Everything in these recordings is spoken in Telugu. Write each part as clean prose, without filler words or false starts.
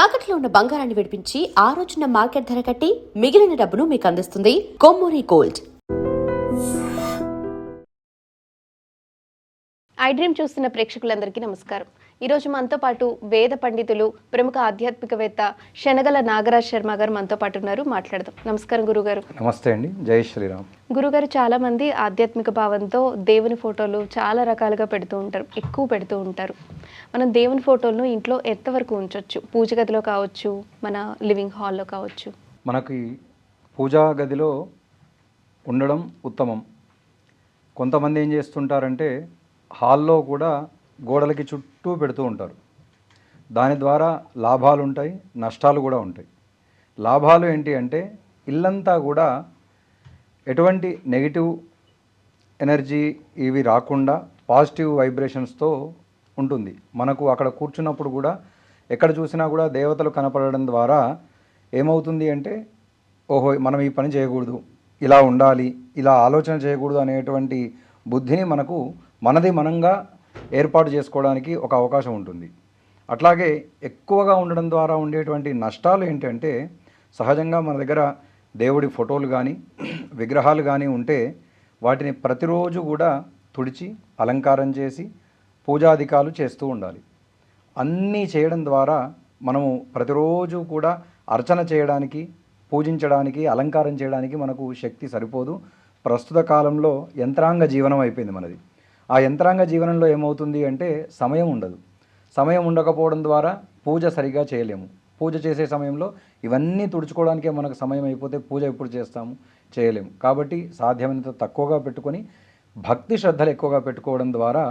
తాకట్లో ఉన్న బంగారాన్ని విడిపించి ఆ రోజున మార్కెట్ ధర కట్టి మిగిలిన డబ్బును మీకు అందిస్తుంది కొమ్మూరి గోల్డ్. ఐ డ్రీమ్ చూస్తున్న ప్రేక్షకులందరికీ నమస్కారం. ఈరోజు మనతో పాటు వేద పండితులు, ప్రముఖ ఆధ్యాత్మికవేత్త శనగల నాగరాజ్ శర్మ గారు మనతో పాటు ఉన్నారు. మాట్లాడదాం. నమస్కారం గురుగారు. నమస్తే అండి. జై శ్రీరామ్. గురుగారు, చాలా మంది ఆధ్యాత్మిక భావంతో దేవుని ఫోటోలు చాలా రకాలుగా పెడుతూ ఉంటారు, ఎక్కువ పెడుతూ ఉంటారు. మనం దేవుని ఫోటోలను ఇంట్లో ఎంతవరకు ఉంచవచ్చు? పూజ గదిలో కావచ్చు, మన లివింగ్ హాల్లో కావచ్చు. మనకి పూజా గదిలో ఉండడం ఉత్తమం. కొంతమంది ఏం చేస్తుంటారంటే హాల్లో కూడా గోడలకి చుట్టూ పెడుతూ ఉంటారు. దాని ద్వారా లాభాలు ఉంటాయి, నష్టాలు కూడా ఉంటాయి. లాభాలు ఏంటి అంటే ఇల్లంతా కూడా ఎటువంటి నెగిటివ్ ఎనర్జీ ఇవి రాకుండా పాజిటివ్ వైబ్రేషన్స్తో ఉంటుంది. మనకు అక్కడ కూర్చున్నప్పుడు కూడా ఎక్కడ చూసినా కూడా దేవతలు కనపడడం ద్వారా ఏమవుతుంది అంటే ఓహో మనం ఈ పని చేయకూడదు, ఇలా ఉండాలి, ఇలా ఆలోచన చేయకూడదు అనేటువంటి బుద్ధిని మనది మనంగా ఏర్పాటు చేసుకోవడానికి ఒక అవకాశం ఉంటుంది. అట్లాగే ఎక్కువగా ఉండడం ద్వారా ఉండేటువంటి నష్టాలు ఏంటంటే సహజంగా మన దగ్గర దేవుడి ఫోటోలు కానీ విగ్రహాలు కానీ ఉంటే వాటిని ప్రతిరోజు కూడా తుడిచి అలంకారం చేసి పూజాధికాలు చేస్తూ ఉండాలి. అన్నీ చేయడం ద్వారా మనము ప్రతిరోజు కూడా అర్చన చేయడానికి, పూజించడానికి, అలంకారం చేయడానికి మనకు శక్తి సరిపోదు. ప్రస్తుత కాలంలో యంత్రాంగ జీవనం అయిపోయింది మనది. ఆ యంత్రాంగ జీవనంలో ఏమవుతుంది అంటే సమయం ఉండదు. సమయం ఉండకపోవడం ద్వారా పూజ సరిగా చేయలేము. పూజ చేసే సమయంలో ఇవన్నీ తుడుచుకోవడానికే మనకు సమయం అయిపోతే పూజ ఎప్పుడు చేస్తాము? చేయలేము. కాబట్టి సాధ్యమైనంత తక్కువగా పెట్టుకొని భక్తి శ్రద్ధలు ఎక్కువగా పెట్టుకోవడం ద్వారా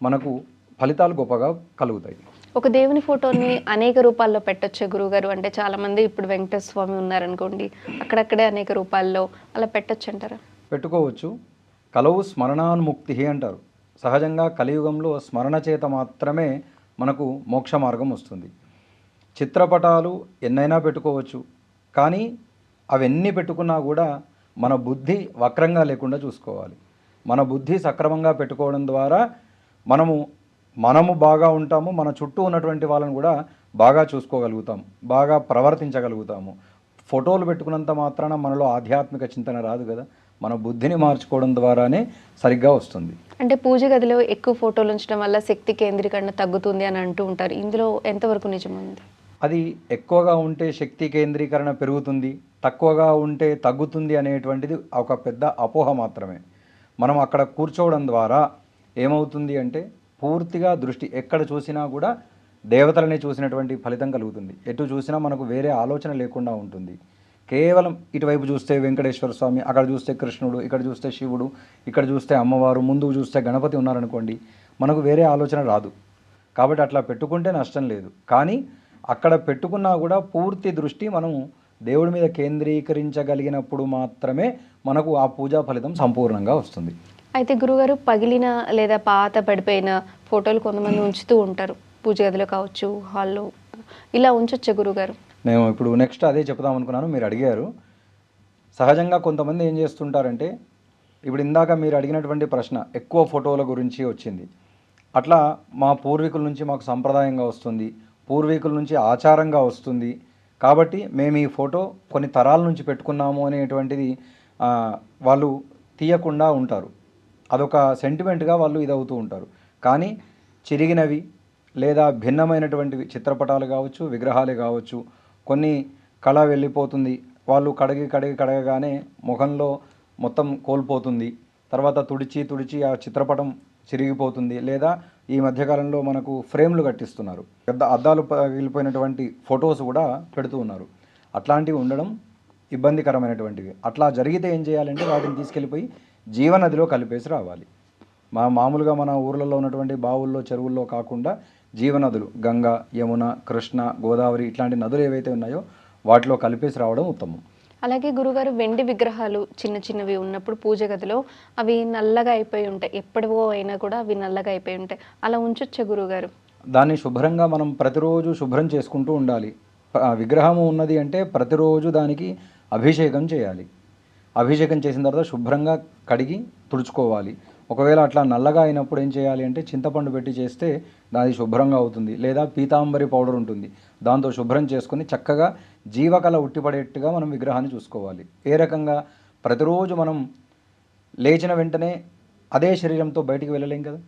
మనకు ఫలితాలు గొప్పగా కలుగుతాయి. ఒక దేవుని ఫోటోని అనేక రూపాల్లో పెట్టొచ్చు గురుగారు. అంటే చాలామంది ఇప్పుడు వెంకటేశ్వర స్వామి ఉన్నారనుకోండి, అక్కడక్కడే అనేక రూపాల్లో అలా పెట్టొచ్చు అంటారా? పెట్టుకోవచ్చు. కలవు స్మరణాన్ముక్తి అంటారు. సహజంగా కలియుగంలో స్మరణ చేత మాత్రమే మనకు మోక్ష మార్గం వస్తుంది. చిత్రపటాలు ఎన్నైనా పెట్టుకోవచ్చు, కానీ అవన్నీ పెట్టుకున్నా కూడా మన బుద్ధి వక్రంగా లేకుండా చూసుకోవాలి. మన బుద్ధి సక్రమంగా పెట్టుకోవడం ద్వారా మనము బాగా ఉంటాము, మన చుట్టూ ఉన్నటువంటి వాళ్ళని కూడా బాగా చూసుకోగలుగుతాము, బాగా ప్రవర్తించగలుగుతాము. ఫోటోలు పెట్టుకున్నంత మాత్రాన మనలో ఆధ్యాత్మిక చింతన రాదు కదా. మన బుద్ధిని మార్చుకోవడం ద్వారానే సరిగ్గా వస్తుంది. అంటే పూజ గదిలో ఎక్కువ ఫోటోలు ఉంచడం వల్ల శక్తి కేంద్రీకరణ తగ్గుతుంది అని అంటూ ఉంటారు. ఇందులో ఎంతవరకు నిజముంది? అది ఎక్కువగా ఉంటే శక్తి కేంద్రీకరణ పెరుగుతుంది, తక్కువగా ఉంటే తగ్గుతుంది అనేటువంటిది ఒక పెద్ద అపోహ మాత్రమే. మనం అక్కడ కూర్చోవడం ద్వారా ఏమవుతుంది అంటే పూర్తిగా దృష్టి ఎక్కడ చూసినా కూడా దేవతలనే చూసినటువంటి ఫలితం కలుగుతుంది. ఎటు చూసినా మనకు వేరే ఆలోచన లేకుండా ఉంటుంది. కేవలం ఇటువైపు చూస్తే వెంకటేశ్వర స్వామి, అక్కడ చూస్తే కృష్ణుడు, ఇక్కడ చూస్తే శివుడు, ఇక్కడ చూస్తే అమ్మవారు, ముందుకు చూస్తే గణపతి ఉన్నారనుకోండి, మనకు వేరే ఆలోచన రాదు. కాబట్టి అట్లా పెట్టుకుంటే నష్టం లేదు. కానీ అక్కడ పెట్టుకున్నా కూడా పూర్తి దృష్టి మనము దేవుడి మీద కేంద్రీకరించగలిగినప్పుడు మాత్రమే మనకు ఆ పూజా ఫలితం సంపూర్ణంగా వస్తుంది. అయితే గురుగారు, పగిలిన లేదా పాత పడిపోయిన ఫోటోలు కొంతమంది ఉంచుతూ ఉంటారు, పూజ గదిలో కావచ్చు, హాల్లో, ఇలా ఉంచొచ్చా గురుగారు? నేను ఇప్పుడు నెక్స్ట్ అదే చెప్దాం అనుకున్నాను, మీరు అడిగారు. సహజంగా కొంతమంది ఏం చేస్తుంటారంటే ఇప్పుడు ఇందాక మీరు అడిగినటువంటి ప్రశ్న ఎక్కువ ఫోటోల గురించి వచ్చింది. అట్లా మా పూర్వీకుల నుంచి మాకు సంప్రదాయంగా వస్తుంది, పూర్వీకుల నుంచి ఆచారంగా వస్తుంది, కాబట్టి మేము ఈ ఫోటో కొన్ని తరాల నుంచి పెట్టుకున్నాము అనేటువంటిది వాళ్ళు తీయకుండా ఉంటారు. అదొక సెంటిమెంట్గా వాళ్ళు ఇదవుతూ ఉంటారు. కానీ చిరిగినవి లేదా భిన్నమైనటువంటివి చిత్రపటాలు కావచ్చు, విగ్రహాలే కావచ్చు, కొన్ని కళ వెళ్ళిపోతుంది, వాళ్ళు కడగగానే ముఖంలో మొత్తం కోల్పోతుంది, తర్వాత తుడిచి ఆ చిత్రపటం చిరిగిపోతుంది. లేదా ఈ మధ్యకాలంలో మనకు ఫ్రేమ్లు కట్టిస్తున్నారు, పెద్ద అద్దాలు పగిలిపోయినటువంటి ఫొటోస్ కూడా పెడుతూ ఉన్నారు. అట్లాంటివి ఉండడం ఇబ్బందికరమైనటువంటివి. అట్లా జరిగితే ఏం చేయాలంటే వాటిని తీసుకెళ్ళిపోయి జీవనదిలో కలిపేసి రావాలి. మామూలుగా మన ఊర్లలో ఉన్నటువంటి బావుల్లో, చెరువుల్లో కాకుండా జీవనదులు గంగా, యమున, కృష్ణ, గోదావరి ఇట్లాంటి నదులు ఏవైతే ఉన్నాయో వాటిలో కలిపేసి రావడం ఉత్తమం. అలాగే గురుగారు, వెండి విగ్రహాలు చిన్న చిన్నవి ఉన్నప్పుడు పూజ గదిలో అవి నల్లగా అయిపోయి ఉంటాయి, ఎప్పటివో అయినా కూడా అవి నల్లగా అయిపోయి ఉంటాయి, అలా ఉంచొచ్చా గురుగారు? దాన్ని శుభ్రంగా మనం ప్రతిరోజు శుభ్రం చేసుకుంటూ ఉండాలి. విగ్రహము ఉన్నది అంటే ప్రతిరోజు దానికి అభిషేకం చేయాలి. అభిషేకం చేసిన తర్వాత శుభ్రంగా కడిగి తుడుచుకోవాలి. ఒకవేళ అట్లా నల్లగా అయినప్పుడు ఏం చేయాలి అంటే చింతపండు పెట్టి చేస్తే దాది శుభ్రంగా అవుతుంది. లేదా పీతాంబరి పౌడర్ ఉంటుంది, దాంతో శుభ్రం చేసుకొని చక్కగా జీవకళ ఉట్టిపడేట్టుగా మనం విగ్రహాన్ని చూసుకోవాలి. ఏ రకంగా ప్రతిరోజు మనం లేచిన వెంటనే అదే శరీరంతో బయటికి వెళ్ళలేం కదా.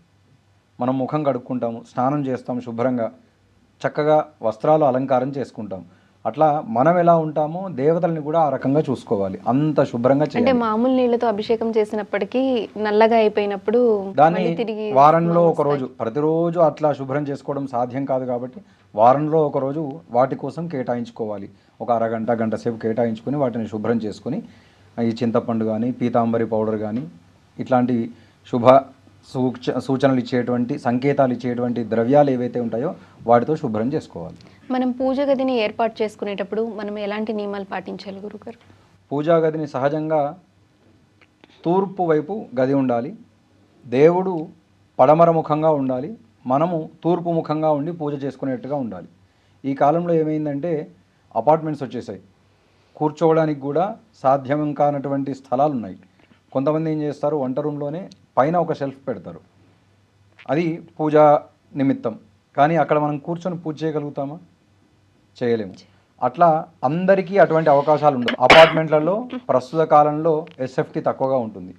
మనం ముఖం కడుక్కుంటాము, స్నానం చేస్తాం, శుభ్రంగా చక్కగా వస్త్రాలు అలంకారం చేసుకుంటాం. అట్లా మనం ఎలా ఉంటామో దేవతల్ని కూడా ఆ రకంగా చూసుకోవాలి, అంత శుభ్రంగా అంటే చేయాలి. మామూలు నీళ్ళతో అభిషేకం చేసినప్పటికీ నల్లగా అయిపోయినప్పుడు దాన్ని మళ్ళీ తిరిగి వారంలో ఒక రోజు, ప్రతిరోజు అట్లా శుభ్రం చేసుకోవడం సాధ్యం కాదు కాబట్టి వారంలో ఒక రోజు వాటి కోసం కేటాయించుకోవాలి. ఒక అరగంట గంట సేపు కేటాయించుకొని వాటిని శుభ్రం చేసుకొని ఈ చింతపండు కానీ పీతాంబరి పౌడర్ కానీ ఇట్లాంటి శుభ సూచనలు ఇచ్చేటువంటి సంకేతాలు ఇచ్చేటువంటి ద్రవ్యాలు ఏవైతే ఉంటాయో వాటితో శుభ్రం చేసుకోవాలి. మనం పూజ గదిని ఏర్పాటు చేసుకునేటప్పుడు మనం ఎలాంటి నియమాలు పాటించాలి గురుగారు? పూజా గదిని సహజంగా తూర్పు వైపు గది ఉండాలి, దేవుడు పడమర ముఖంగా ఉండాలి, మనము తూర్పు ముఖంగా ఉండి పూజ చేసుకునేట్టుగా ఉండాలి. ఈ కాలంలో ఏమైందంటే అపార్ట్మెంట్స్ వచ్చేసాయి, కూర్చోవడానికి కూడా సాధ్యం కానటువంటి స్థలాలు ఉన్నాయి. కొంతమంది ఏం చేస్తారు, వంట రూమ్లోనే పైన ఒక షెల్ఫ్ పెడతారు, అది పూజా నిమిత్తం. కానీ అక్కడ మనం కూర్చొని పూజ చేయగలుగుతామా? చేయలేము. అట్లా అందరికీ అటువంటి అవకాశాలు ఉండవు. అపార్ట్మెంట్లలో ప్రస్తుత కాలంలో ఎస్ఎఫ్టీ తక్కువగా ఉంటుంది.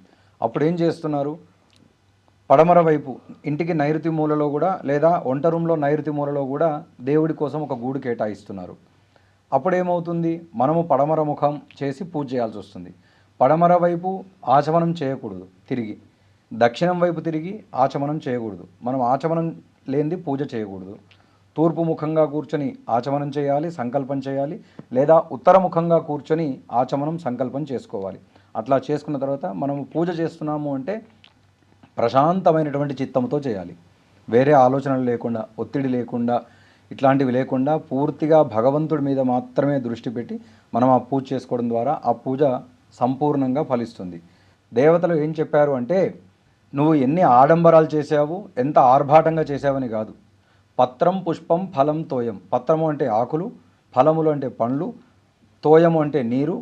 అప్పుడు ఏం చేస్తున్నారు, పడమర వైపు ఇంటికి నైరుతి మూలలో కూడా లేదా వంట రూమ్లో నైరుతి మూలలో కూడా దేవుడి కోసం ఒక గూడు కేటాయిస్తున్నారు. అప్పుడేమవుతుంది, మనము పడమర ముఖం చేసి పూజ చేయాల్సి వస్తుంది. పడమర వైపు ఆచమనం చేయకూడదు, తిరిగి దక్షిణం వైపు తిరిగి ఆచమనం చేయకూడదు. మనం ఆచమనం లేనిది పూజ చేయకూడదు. తూర్పు ముఖంగా కూర్చొని ఆచమనం చేయాలి, సంకల్పం చేయాలి, లేదా ఉత్తర ముఖంగా కూర్చొని ఆచమనం సంకల్పం చేసుకోవాలి. అట్లా చేసుకున్న తర్వాత మనము పూజ చేస్తున్నాము అంటే ప్రశాంతమైనటువంటి చిత్తంతో చేయాలి. వేరే ఆలోచనలు లేకుండా, ఒత్తిడి లేకుండా, ఇట్లాంటివి లేకుండా పూర్తిగా భగవంతుడి మీద మాత్రమే దృష్టి పెట్టి మనం ఆ పూజ చేసుకోవడం ద్వారా ఆ పూజ సంపూర్ణంగా ఫలిస్తుంది. దేవతలు ఏం చెప్పారు అంటే, నువ్వు ఎన్ని ఆడంబరాలు చేసావు, ఎంత ఆర్భాటంగా చేసావని కాదు. పత్రం పుష్పం ఫలం తోయం. పత్రము అంటే ఆకులు, ఫలములు అంటే పండ్లు, తోయము అంటే నీరు,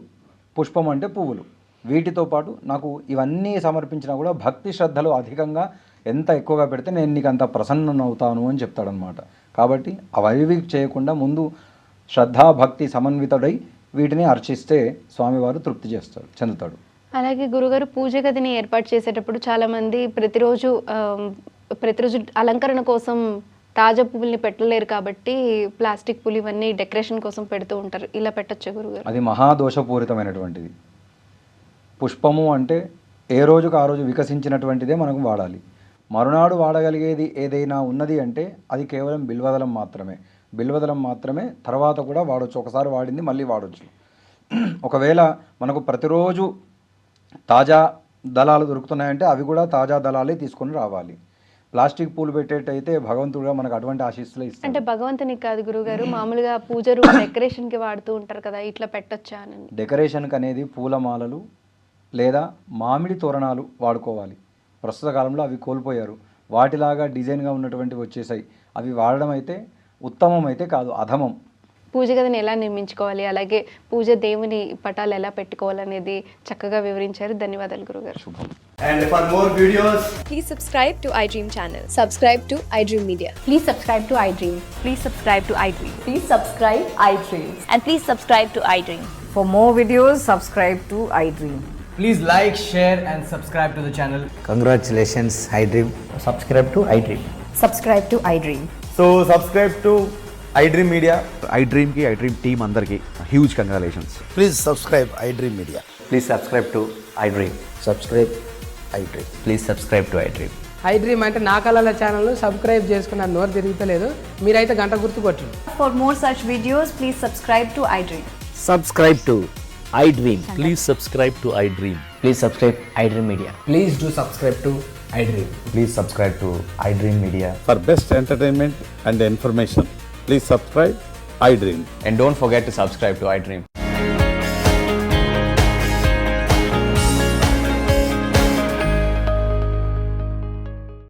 పుష్పం అంటే పువ్వులు. వీటితో పాటు నాకు ఇవన్నీ సమర్పించినా కూడా భక్తి శ్రద్ధలు అధికంగా ఎంత ఎక్కువగా పెడితే నేను నీకు అంత ప్రసన్ననవుతాను అని చెప్తాడనమాట. కాబట్టి అవి చేయకుండా ముందు శ్రద్ధా భక్తి సమన్వితుడై వీటిని అర్చిస్తే స్వామివారు తృప్తి చెందుతాడు. అలాగే గురుగారు, పూజ గదిని ఏర్పాటు చేసేటప్పుడు చాలామంది ప్రతిరోజు అలంకరణ కోసం తాజా పువ్వుల్ని పెట్టలేరు కాబట్టి ప్లాస్టిక్ పువ్వులు ఇవన్నీ డెకరేషన్ కోసం పెడుతూ ఉంటారు. ఇలా పెట్టొచ్చు గురుగారు? అది మహాదోషపూరితమైనటువంటిది. పుష్పము అంటే ఏ రోజుకు ఆ రోజు వికసించినటువంటిదే మనకు వాడాలి. మరునాడు వాడగలిగేది ఏదైనా ఉన్నది అంటే అది కేవలం బిల్వదలం మాత్రమే. బిల్వదలం మాత్రమే తర్వాత కూడా వాడవచ్చు, ఒకసారి వాడింది మళ్ళీ వాడవచ్చు. ఒకవేళ మనకు ప్రతిరోజు తాజా దళాలు దొరుకుతున్నాయంటే అవి కూడా తాజా దళాలే తీసుకొని రావాలి. ప్లాస్టిక్ పూలు పెట్టేటైతే భగవంతుడుగా మనకు అటువంటి ఆశీస్సులు ఇస్తాడు. అంటే భగవంతునికి కాదు గురుగారు, మామూలుగా పూజ రూమ్ డెకరేషన్కి వాడుతూ ఉంటారు కదా, ఇట్లా పెట్టొచ్చా అని? డెకరేషన్కి అనేది పూలమాలలు లేదా మామిడి తోరణాలు వాడుకోవాలి. ప్రస్తుత కాలంలో అవి కోల్పోయారు. వాటిలాగా డిజైన్గా ఉన్నటువంటివి వచ్చేసాయి. అవి వాడడం అయితే ఉత్తమం అయితే కాదు, అధమం. పూజ గదిని ఎలా నిర్మించుకోవాలి, అలాగే పూజ దేవుని పటాలు ఎలా పెట్టుకోవాలనేది చక్కగా వివరించారు. ధన్యవాదాలు గురుగారు. శుభం. And for more videos, Please subscribe to iDream channel. Subscribe to iDream Media. Please subscribe to iDream. Please subscribe to iDream. Please subscribe iDream. And please subscribe to iDream. For more videos, subscribe to iDream. please like, share and subscribe to the channel. Congratulations, iDream. Subscribe to iDream. Subscribe to iDream. So subscribe to iDream Media. iDream ki iDream team andarki huge congratulations. Please subscribe iDream Media. Please subscribe to iDream. Subscribe iDream. Please subscribe to iDream. iDream అంటే నా కళల ఛానల్ సబ్స్క్రైబ్ చేసుకున్న నోరు తిరుగుతలేదు, మీరైతే గంట గుర్తు కొట్టండి. For more such videos, please subscribe to iDream. Subscribe to iDream. Please subscribe to iDream. Please subscribe iDream Media. Please do subscribe to iDream. Please subscribe to iDream Media. For best entertainment and information, please subscribe iDream. And don't forget to subscribe to iDream.